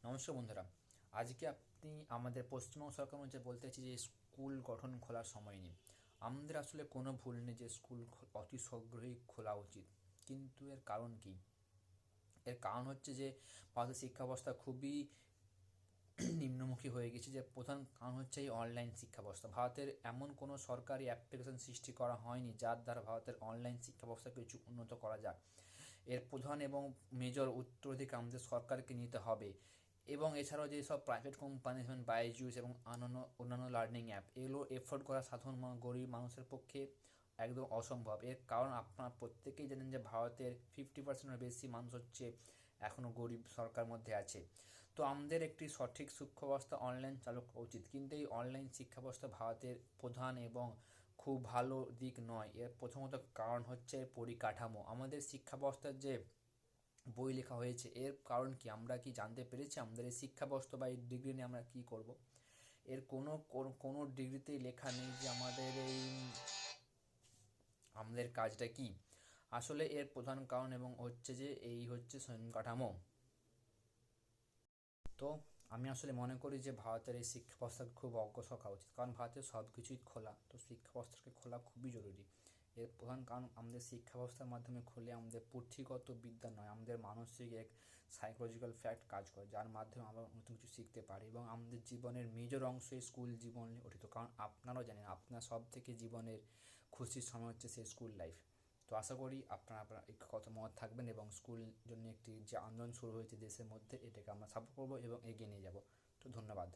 নমস্কার বন্ধুরা। আজকে আপনি আমাদের পশ্চিমবঙ্গ সরকার মধ্যে বলতে চাইছি যে স্কুল গঠন খোলার সময় নেই। আমাদের আসলে কোনো ভুল নেই যে স্কুল অতি শীঘ্রই খোলা উচিত। কিন্তু এর কারণ কি? এর কারণ হচ্ছে যে ভারতের শিক্ষা ব্যবস্থা খুবই নিম্নমুখী হয়ে গেছে। যে প্রধান কারণ হচ্ছে এই অনলাইন শিক্ষা ব্যবস্থা। ভারতের এমন কোনো সরকারি অ্যাপ্লিকেশন সৃষ্টি করা হয়নি যার দ্বারা ভারতের অনলাইন শিক্ষা ব্যবস্থাকে কিছু উন্নত করা যায়। এর প্রধান এবং মেজর উত্তরাধিকার আমাদের সরকারকে নিতে হবে। এবং এছাড়াও যেসব প্রাইভেট কোম্পানি যেমন বাইজুস এবং অন্যান্য লার্নিং অ্যাপ, এগুলো এফোর্ড করা সাধারণ গরিব মানুষের পক্ষে একদম অসম্ভব। এর কারণ আপনারা প্রত্যেকেই জানেন যে ভারতের 50%-এর বেশি মানুষ হচ্ছে এখনও গরিব সরকার মধ্যে আছে। তো আমাদের একটি সঠিক শিক্ষা ব্যবস্থা অনলাইন চালু করা উচিত। কিন্তু এই অনলাইন শিক্ষা ব্যবস্থা ভারতের প্রধান এবং খুব ভালো দিক নয়। এর প্রথমত কারণ হচ্ছে পরিকাঠামো। আমাদের শিক্ষা ব্যবস্থার যে বই লেখা হয়েছে, এর কারণ কি আমরা কি জানতে পেরেছি আমাদের এই শিক্ষা ব্যবস্থা বা এই ডিগ্রি নিয়ে আমরা কি করব? এর কোনো ডিগ্রিতেই লেখা নেই যে আমাদের কাজটা কি। আসলে এর প্রধান কারণ এবং হচ্ছে যে এই হচ্ছে কাঠামো। তো আমি আসলে মনে করি যে ভারতের এই শিক্ষা ব্যবস্থাকে খুব অগ্রসর করা উচিত, কারণ ভারতের সব কিছুই খোলা, তো শিক্ষা ব্যবস্থাকে খোলা খুবই জরুরি। এর প্রধান কারণ আমাদের শিক্ষা ব্যবস্থার মাধ্যমে খুলে আমাদের পুঁথিগত বিদ্যা নয়, আমাদের মানসিক এক সাইকোলজিক্যাল ফ্যাক্ট কাজ করে, যার মাধ্যমে আমরা নতুন কিছু শিখতে পারি এবং আমাদের জীবনের মেজর অংশই স্কুল জীবন নিয়ে গঠিত। কারণ আপনারাও জানেন আপনার সব থেকে জীবনের খুশির সময় হচ্ছে সেই স্কুল লাইফ। তো আশা করি আপনারা আপনার এই কথা মত থাকবেন এবং স্কুল জন্য একটি যে আন্দোলন শুরু হয়েছে দেশের মধ্যে, এটাকে আমরা সাপোর্ট করবো এবং এগিয়ে নিয়ে যাব। তো ধন্যবাদ।